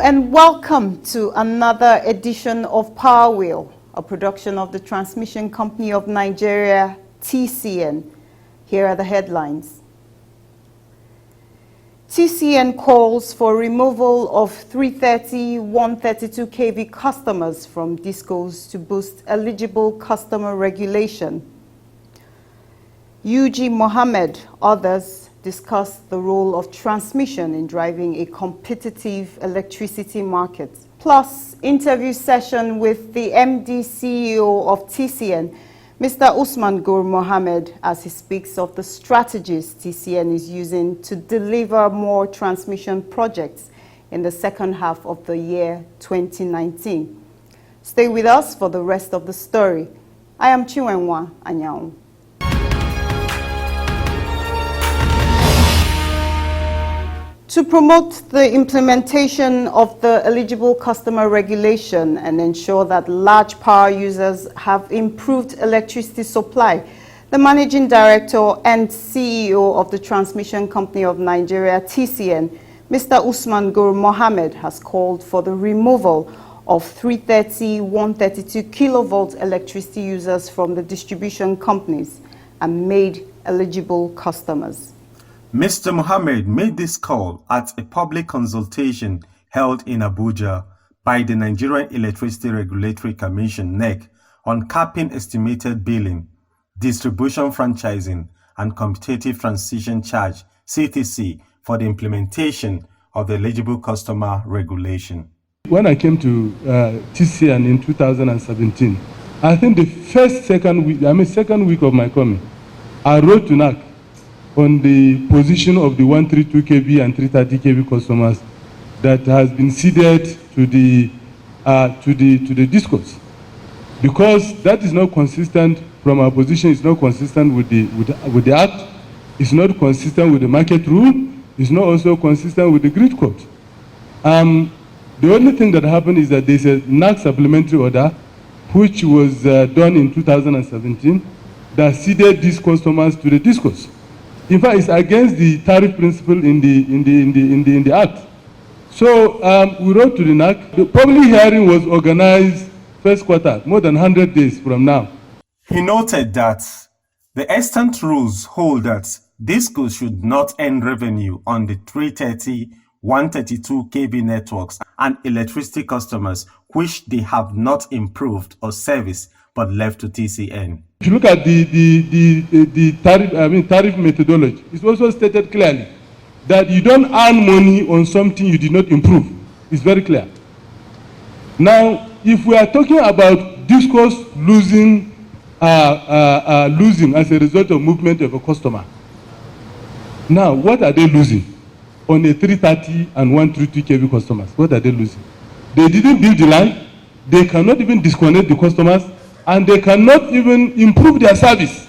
and welcome to another edition of Power Wheel, a production of the Transmission Company of Nigeria, TCN. Here are the headlines. TCN calls for removal of 330, 132 kV customers from discos to boost eligible customer regulation. UG Mohammed, others discuss the role of transmission in driving a competitive electricity market. Plus, interview session with the MD CEO of TCN, Mr. Usman Gur Mohammed, as he speaks of the strategies TCN is using to deliver more transmission projects in the second half of the year 2019. Stay with us for the rest of the story. I am Chiwenwa Anyao. To promote the implementation of the eligible customer regulation and ensure that large power users have improved electricity supply, the Managing Director and CEO of the Transmission Company of Nigeria, TCN, Mr. Usman Gur Mohammed, has called for the removal of 330, 132 kilovolt electricity users from the distribution companies and made eligible customers. Mr. Mohammed made this call at a public consultation held in Abuja by the Nigerian Electricity Regulatory Commission (NEC) on capping estimated billing, distribution franchising, and competitive transition charge (CTC) for the implementation of the eligible customer regulation. When I came to TCN in 2017, I think the second week of my coming, I wrote to NAC on the position of the 132 kV and 330 kV customers that has been ceded to the discos, because that is not consistent from our position. It's not consistent with the act. It's not consistent with the market rule. It's not also consistent with the grid code. The only thing that happened is that there's a NAC supplementary order which was done in 2017 that ceded these customers to the discos. In fact, it's against the tariff principle in the act. So we wrote to the NAC. The public hearing was organized first quarter, more than 100 days from now. He noted that the extant rules hold that discos should not earn revenue on the 330, 132 kV networks and electricity customers which they have not improved or serviced but left to TCN. If you look at the tariff methodology, it's also stated clearly that you don't earn money on something you did not improve. It's very clear. Now, if we are talking about discos losing as a result of movement of a customer, now what are they losing on a 330 and 132 kV customers? What are they losing? They didn't build the line. They cannot even disconnect the customers, and they cannot even improve their service.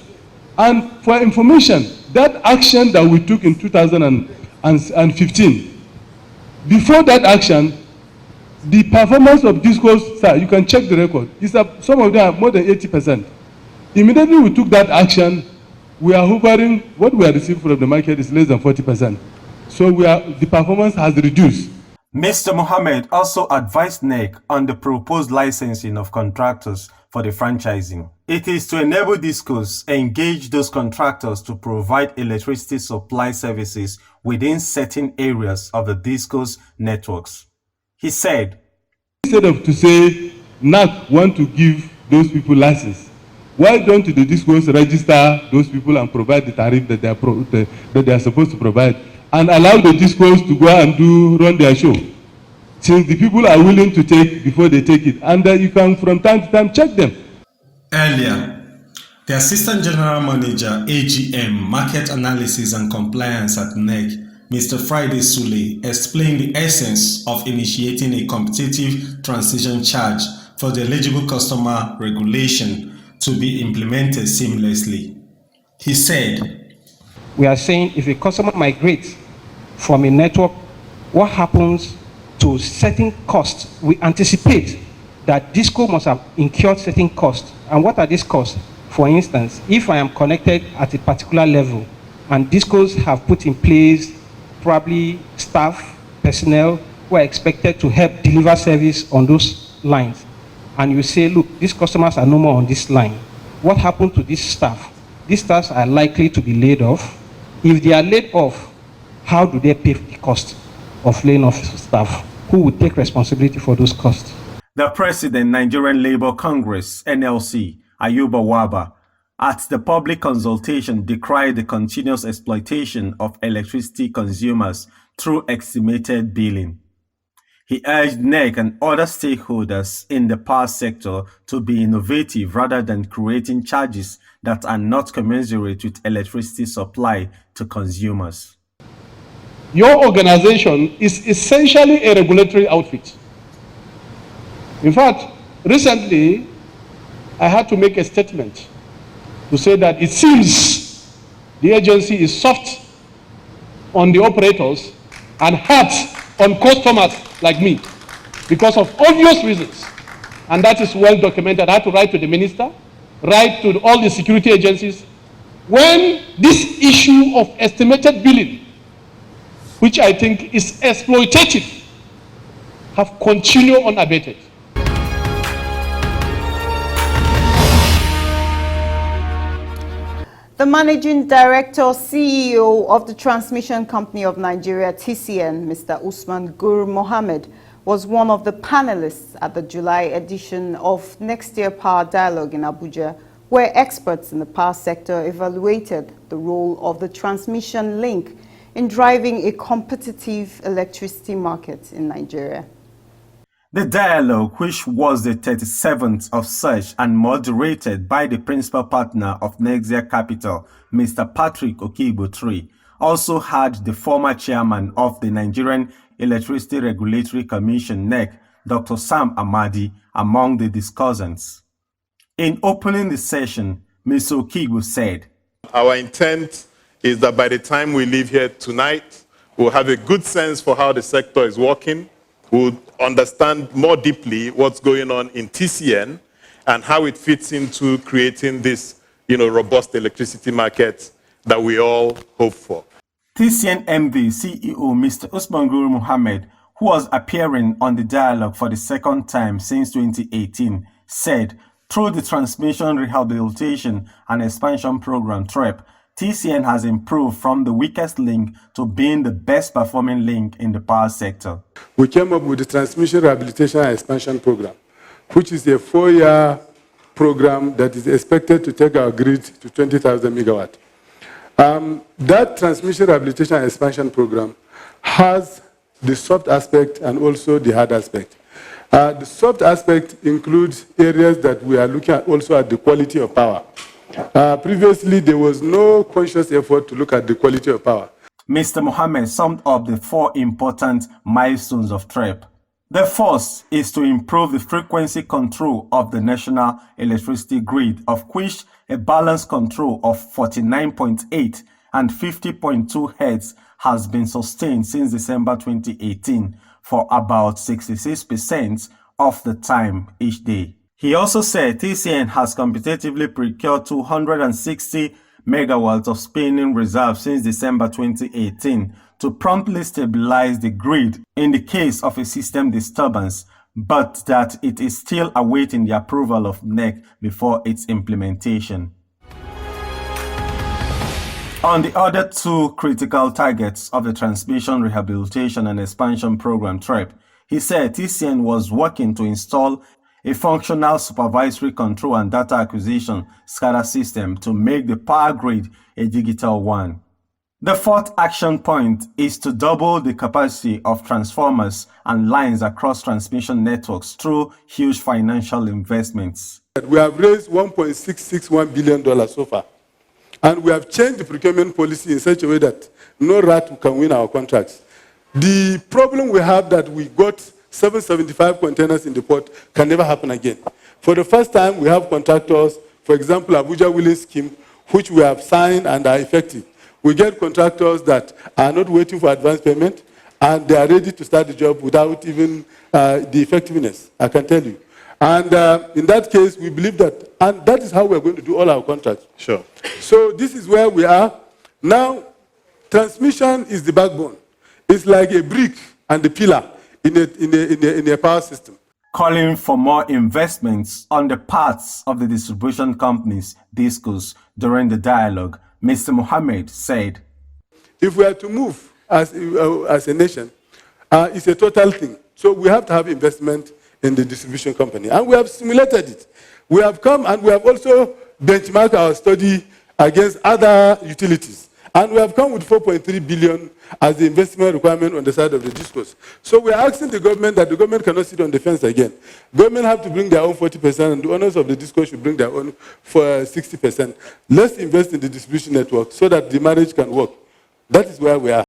And for information, that action that we took in 2015, before that action, the performance of discos, sir, you can check the record, some of them are more than 80%. Immediately we took that action, we are hovering, what we are receiving from the market is less than 40%. So the performance has reduced. Mr. Mohammed also advised NEC on the proposed licensing of contractors for the franchising. It is to enable discos engage those contractors to provide electricity supply services within certain areas of the discos networks. He said, instead of to say NAC want to give those people license, why don't the discos register those people and provide the tariff that they are supposed to provide, and allow the discos to go and run their show, since the people are willing to take before they take it, and you can from time to time check them. Earlier, the Assistant General Manager, AGM, Market Analysis and Compliance at NEC, Mr. Friday Sule, explained the essence of initiating a competitive transition charge for the eligible customer regulation to be implemented seamlessly. He said, we are saying if a customer migrates from a network, what happens to certain costs? We anticipate that disco must have incurred certain costs. And what are these costs? For instance, if I am connected at a particular level and discos have put in place probably staff, personnel, who are expected to help deliver service on those lines, and you say, look, these customers are no more on this line, what happened to this staff? These staffs are likely to be laid off. If they are laid off, how do they pay the cost of laying off staff? Who would take responsibility for those costs? The President, Nigerian Labour Congress, NLC, Ayuba Waba, at the public consultation decried the continuous exploitation of electricity consumers through estimated billing. He urged NEC and other stakeholders in the power sector to be innovative rather than creating charges that are not commensurate with electricity supply to consumers. Your organization is essentially a regulatory outfit. In fact, recently, I had to make a statement to say that it seems the agency is soft on the operators and hard on customers like me because of obvious reasons. And that is well documented. I had to write to the minister, write to all the security agencies. When this issue of estimated billing, which I think is exploitative, have continued unabated. The Managing Director, CEO of the Transmission Company of Nigeria, TCN, Mr. Usman Gur Mohammed, was one of the panelists at the July edition of Next Year Power Dialogue in Abuja, where experts in the power sector evaluated the role of the transmission link in driving a competitive electricity market in Nigeria. The dialogue, which was the 37th of such and moderated by the principal partner of Nexia Capital, Mr. Patrick Okigbo-Tree, also had the former chairman of the Nigerian Electricity Regulatory Commission, NEC, Dr. Sam Amadi, among the discussants. In opening the session, Mr. Okigbo said, "Our intent is that by the time we leave here tonight, we'll have a good sense for how the sector is working. We'll understand more deeply what's going on in TCN and how it fits into creating this, robust electricity market that we all hope for." TCN MD CEO Mr. Usman Gur Mohammed, who was appearing on the dialogue for the second time since 2018, said, through the Transmission Rehabilitation and Expansion Program, TREP, TCN has improved from the weakest link to being the best performing link in the power sector. We came up with the Transmission Rehabilitation and Expansion Program, which is a 4-year program that is expected to take our grid to 20,000 megawatts. That Transmission Rehabilitation and Expansion Program has the soft aspect and also the hard aspect. The soft aspect includes areas that we are looking at also at the quality of power. Previously, there was no conscious effort to look at the quality of power. Mr. Mohammed summed up the 4 important milestones of TREP. The first is to improve the frequency control of the national electricity grid, of which a balanced control of 49.8 and 50.2 Hz has been sustained since December 2018 for about 66% of the time each day. He also said TCN has competitively procured 260 megawatts of spinning reserve since December 2018 to promptly stabilize the grid in the case of a system disturbance, but that it is still awaiting the approval of NEC before its implementation. On the other 2 critical targets of the Transmission Rehabilitation and Expansion Program, TREP, he said TCN was working to install a functional supervisory control and data acquisition SCADA system to make the power grid a digital one. The 4th action point is to double the capacity of transformers and lines across transmission networks through huge financial investments. We have raised $1.661 billion so far, and we have changed the procurement policy in such a way that no rat can win our contracts. The problem we have that we got 775 containers in the port can never happen again. For the first time, we have contractors, for example, Abuja Wheeling Scheme, which we have signed and are effective. We get contractors that are not waiting for advance payment, and they are ready to start the job without even the effectiveness, I can tell you. And in that case, we believe that, and that is how we're going to do all our contracts. Sure. So this is where we are. Now, transmission is the backbone. It's like a brick and the pillar. in a power system. Calling for more investments on the parts of the distribution companies, DISCOs, during the dialogue, Mr. Mohammed said, If we are to move as a nation, it's a total thing. So we have to have investment in the distribution company. And we have simulated it. We have come and we have also benchmarked our study against other utilities. And we have come with 4.3 billion as the investment requirement on the side of the DISCOs. So we are asking the government that the government cannot sit on the fence again. Government have to bring their own 40%, and the owners of the DISCOs should bring their own for 60%. Let's invest in the distribution network so that the marriage can work. That is where we are.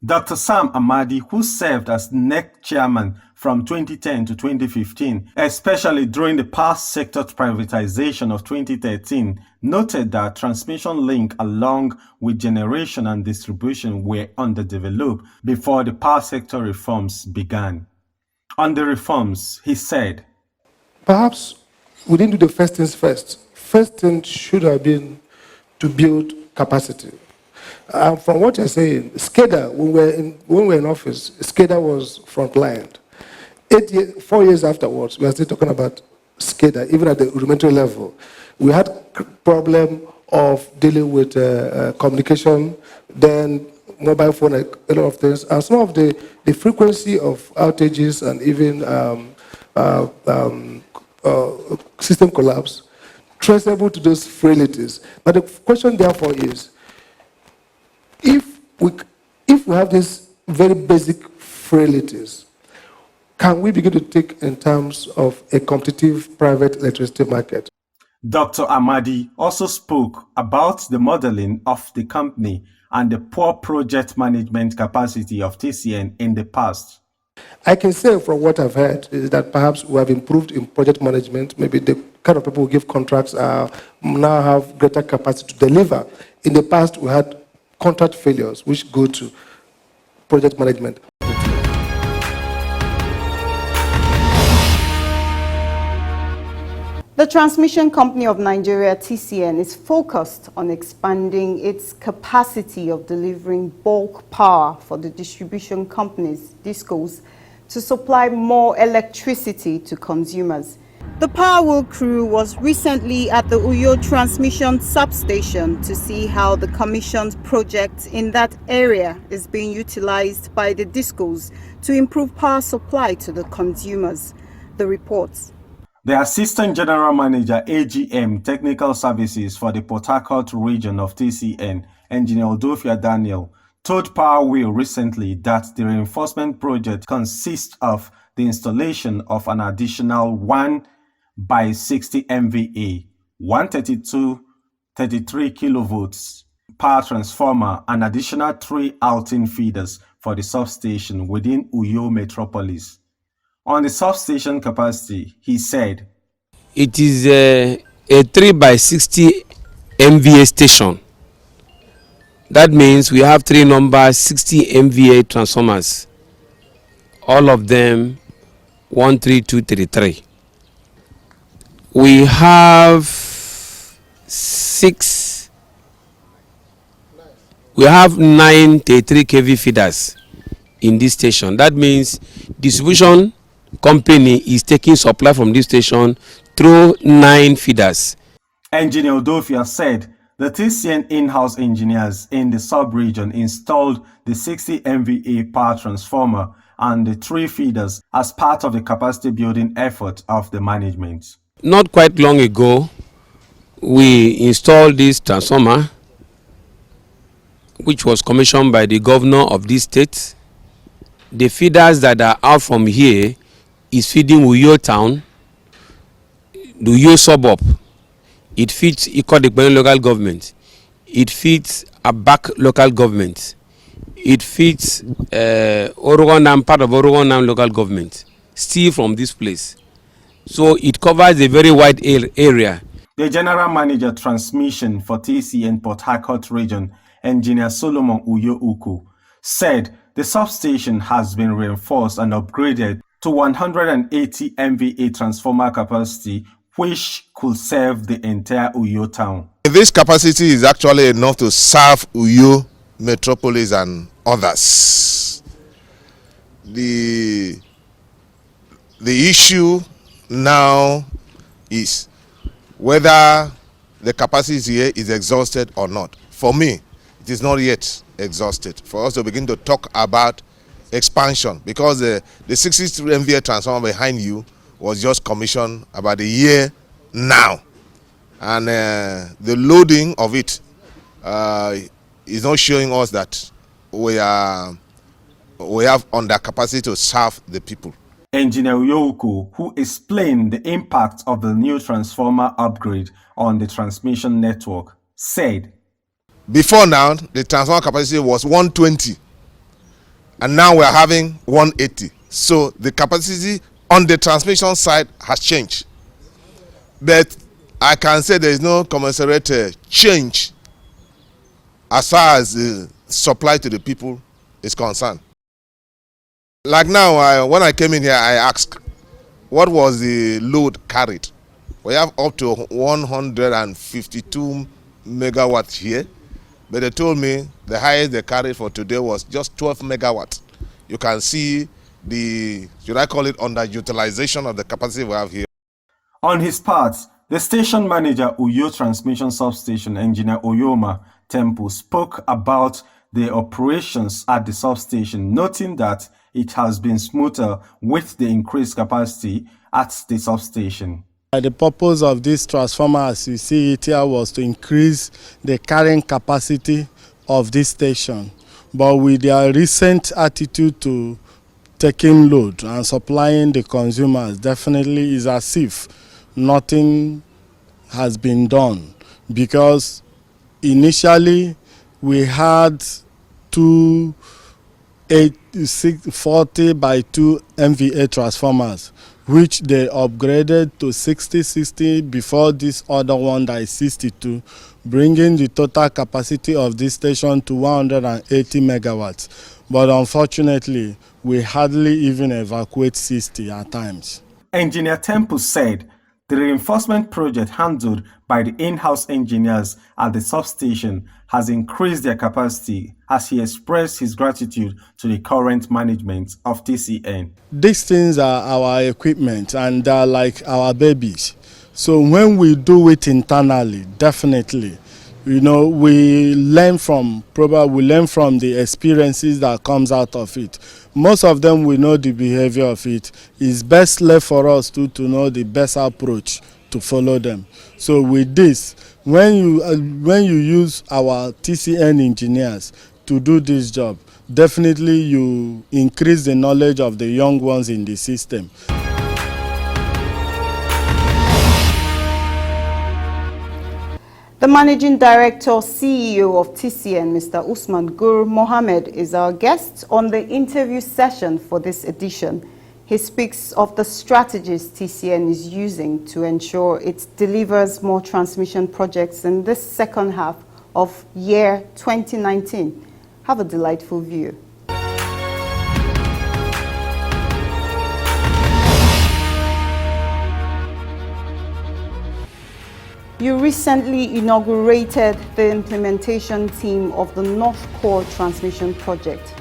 Dr. Sam Amadi, who served as NEC chairman from 2010 to 2015, especially during the past sector privatization of 2013, noted that transmission link along with generation and distribution were underdeveloped before the power sector reforms began. On the reforms, he said, perhaps we didn't do the first things first. First thing should have been to build capacity. From what you're saying, SCADA, when we were in office, SCADA was frontline. 4 years afterwards, we are still talking about SCADA, even at the rudimentary level. We had problem of dealing with communication, then mobile phone, a lot of things, and some of the frequency of outages and even system collapse, traceable to those frailties. But the question therefore is, if we have these very basic frailties, can we begin to think in terms of a competitive private electricity market? Dr. Amadi also spoke about the modeling of the company and the poor project management capacity of TCN in the past. I can say from what I've heard is that perhaps we have improved in project management. Maybe the kind of people who give contracts now have greater capacity to deliver. In the past, we had contract failures, which go to project management. The Transmission Company of Nigeria, TCN, is focused on expanding its capacity of delivering bulk power for the distribution companies, DISCOs, to supply more electricity to consumers. The Power Wheel crew was recently at the Uyo transmission substation to see how the commissioned project in that area is being utilized by the DISCOs to improve power supply to the consumers. The reports. The Assistant General Manager, AGM Technical Services for the Port Harcourt region of TCN, Engineer Odofia Daniel, told Power Wheel recently that the reinforcement project consists of the installation of an additional 1 by 60 MVA, 132-33 kilovolts power transformer, and additional 3 outing feeders for the substation within Uyo Metropolis. On the substation capacity, he said, it is a 3 by 60 MVA station. That means we have 3 numbers 60 MVA transformers, all of them 13233. We have 9 33 kV feeders in this station. That means distribution company is taking supply from this station through 9 feeders. Engineer Odofia said the TCN in-house engineers in the sub-region installed the 60 MVA power transformer and the 3 feeders as part of the capacity building effort of the management. Not quite long ago, we installed this transformer, which was commissioned by the governor of this state. The feeders that are out from here is feeding Uyo town, the Uyo suburb. It feeds Ikodikbeni local government. It feeds Abak local government. It feeds Orogonam, part of Orogonam local government, still from this place. So it covers a very wide area. The General Manager Transmission for TCN Port Harcourt region, Engineer Solomon Uyo Uku, said the substation has been reinforced and upgraded to 180 MVA transformer capacity, which could serve the entire Uyo town. This capacity is actually enough to serve Uyo Metropolis and others. The the issue now is whether the capacity here is exhausted or not. For me, it is not yet exhausted. For us to begin to talk about expansion, because the 63 MVA transformer behind you was just commissioned about a year now, and the loading of it is not showing us that we have under capacity to serve the people. Engineer Uyoko, who explained the impact of the new transformer upgrade on the transmission network, said, before now, the transformer capacity was 120, and now we are having 180. So the capacity on the transmission side has changed. But I can say there is no commensurate change as far as the supply to the people is concerned. Like now, when I came in here, I asked, what was the load carried? We have up to 152 megawatts here, but they told me the highest they carried for today was just 12 megawatts. You can see the, should I call it, underutilization of the capacity we have here. On his part, the station manager, Uyo Transmission Substation, Engineer Oyoma Temple, spoke about the operations at the substation, noting that it has been smoother with the increased capacity at the substation. The purpose of this transformer, as you see it here, was to increase the carrying capacity of this station. But with their recent attitude to taking load and supplying the consumers, definitely is as if nothing has been done. Because initially we had 40 by 2 MVA transformers, which they upgraded to 60 before this other one that is 62, bringing the total capacity of this station to 180 megawatts. But unfortunately, we hardly even evacuate 60 at times. Engineer Temple said the reinforcement project handled by the in-house engineers at the substation has increased their capacity, as he expressed his gratitude to the current management of TCN. These things are our equipment and they're like our babies. So when we do it internally, definitely, you know, we learn from the experiences that comes out of it. Most of them we know the behavior of it. It's best left for us to know the best approach to follow them. So with this, when you use our TCN engineers to do this job, definitely you increase the knowledge of the young ones in the system. The Managing Director, CEO of TCN, Mr. Usman Gur Mohammed, is our guest on the interview session for this edition. He speaks of the strategies TCN is using to ensure it delivers more transmission projects in this second half of year 2019. Have a delightful view. You recently inaugurated the implementation team of the North Core Transmission Project.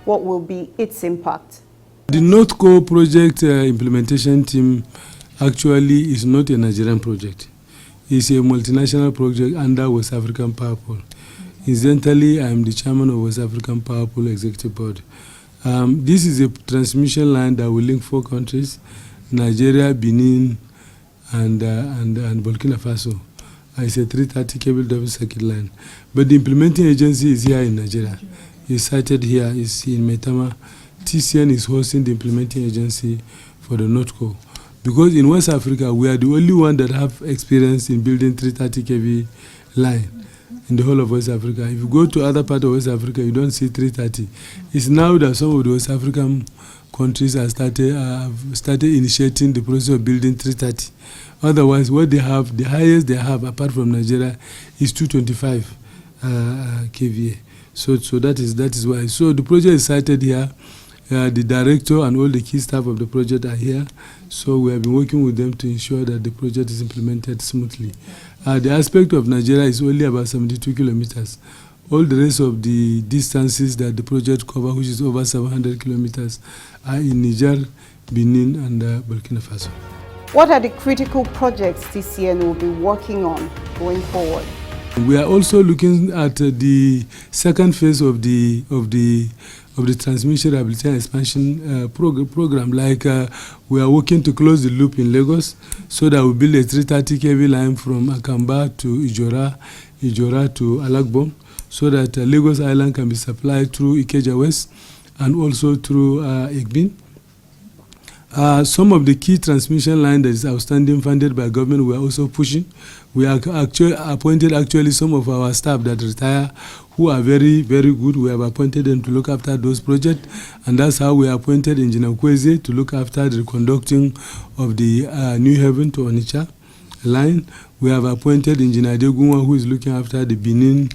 What will be its impact? The North Core project implementation team actually is not a Nigerian project. It's a multinational project under West African Power Pool. Incidentally, I am the chairman of West African Power Pool Executive Board. This is a transmission line that will link 4 countries, Nigeria, Benin, and Burkina Faso. It's a 330 cable double circuit line. But the implementing agency is here in Nigeria. It's sited here, it's in Metama. TCN is hosting the implementing agency for the North Core. Because in West Africa, we are the only one that have experience in building 330 kV line in the whole of West Africa. If you go to other parts of West Africa, you don't see 330. It's now that some of the West African countries have started initiating the process of building 330. Otherwise, what they have, the highest they have, apart from Nigeria, is 225 kVA. So that is why. So the project is sited here. The director and all the key staff of the project are here. So we have been working with them to ensure that the project is implemented smoothly. The aspect of Nigeria is only about 72 kilometers. All the rest of the distances that the project covers, which is over 700 kilometers, are in Niger, Benin, and Burkina Faso. What are the critical projects TCN will be working on going forward? We are also looking at the second phase of the transmission rehabilitation expansion program. Like we are working to close the loop in Lagos, so that we build a 330 kV line from Akamba to Ijora to Alagbon, so that Lagos Island can be supplied through Ikeja West and also through Egbin. Some of the key transmission line that is outstanding funded by government, we are also pushing. We are appointed some of our staff that retire who are very, very good. We have appointed them to look after those projects, and that's how we appointed Engineer Kweze to look after the conducting of the New Haven to Onitsha line. We have appointed Engineer Degunwa, who is looking after the Benin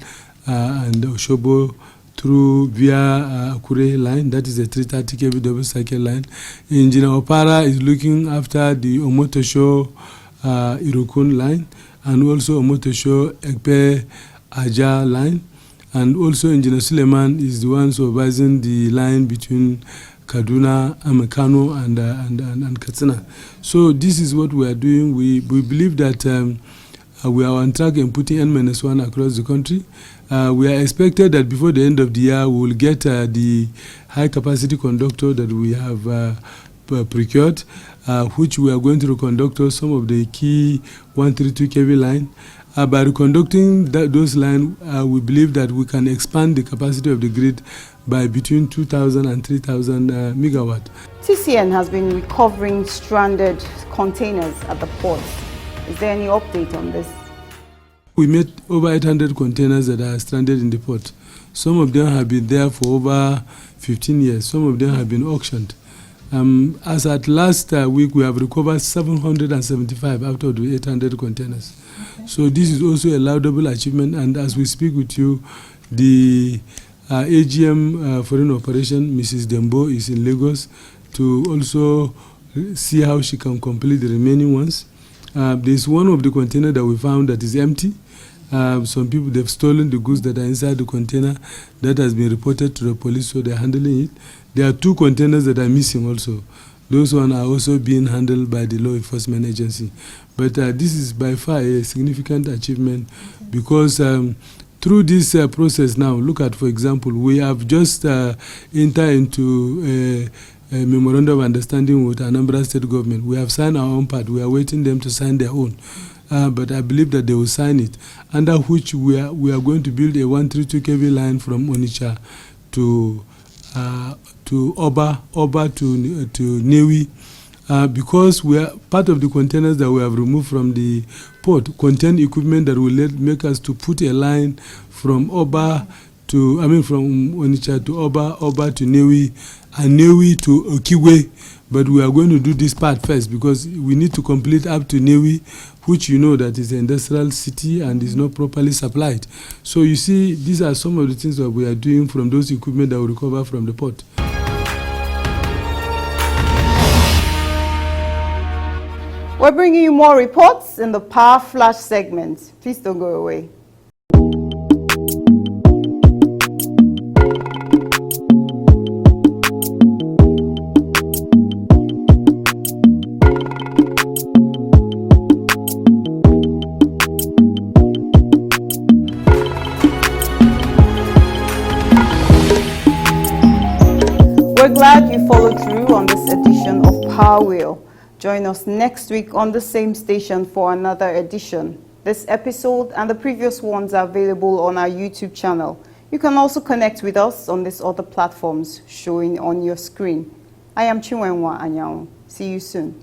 and Oshobo through via Akure line. That is a 330 kV double cycle line. Engineer Opara is looking after the Omotosho Irukun line, and also Omotosho Ekpe Aja line. And also Engineer Suleiman is the one supervising the line between Kaduna, Kano, and Katsina. So this is what we are doing. We believe that we are on track in putting N-1 across the country. We are expected that before the end of the year, we will get the high-capacity conductor that we have procured, which we are going to reconduct some of the key 132 kV line. By reconducting those lines, we believe that we can expand the capacity of the grid by between 2,000 and 3,000 megawatt. TCN has been recovering stranded containers at the ports. Is there any update on this? We met over 800 containers that are stranded in the port. Some of them have been there for over 15 years. Some of them have been auctioned. As at last week, we have recovered 775 out of the 800 containers. So this is also a laudable achievement. And as we speak with you, the AGM Foreign Operation, Mrs. Dembo, is in Lagos to also see how she can complete the remaining ones. There's one of the containers that we found that is empty. Some people, they've stolen the goods that are inside the container. That has been reported to the police, so they're handling it. There are 2 containers that are missing also. Those ones are also being handled by the law enforcement agency. But this is by far a significant achievement, because through this process now, look at, for example, we have just entered into a memorandum of understanding with Anambra State government. We have signed our own part. We are waiting them to sign their own. But I believe that they will sign it, under which we are going to build a 132 kV line from Onitsha to Oba to Newi, because we are part of the containers that we have removed from the port contain equipment that will make us to put a line from from Onitsha to Oba to Newi, and Newi to Okiwe. But we are going to do this part first, because we need to complete up to Newi, which you know that is an industrial city and is not properly supplied. So you see, these are some of the things that we are doing from those equipment that we recover from the port. We're bringing you more reports in the Power Flash segment. Please don't go away. We're glad you followed through on this edition of Power Wheel. Join us next week on the same station for another edition. This episode and the previous ones are available on our YouTube channel. You can also connect with us on these other platforms showing on your screen. I am Chinwenwa Anyao. See you soon.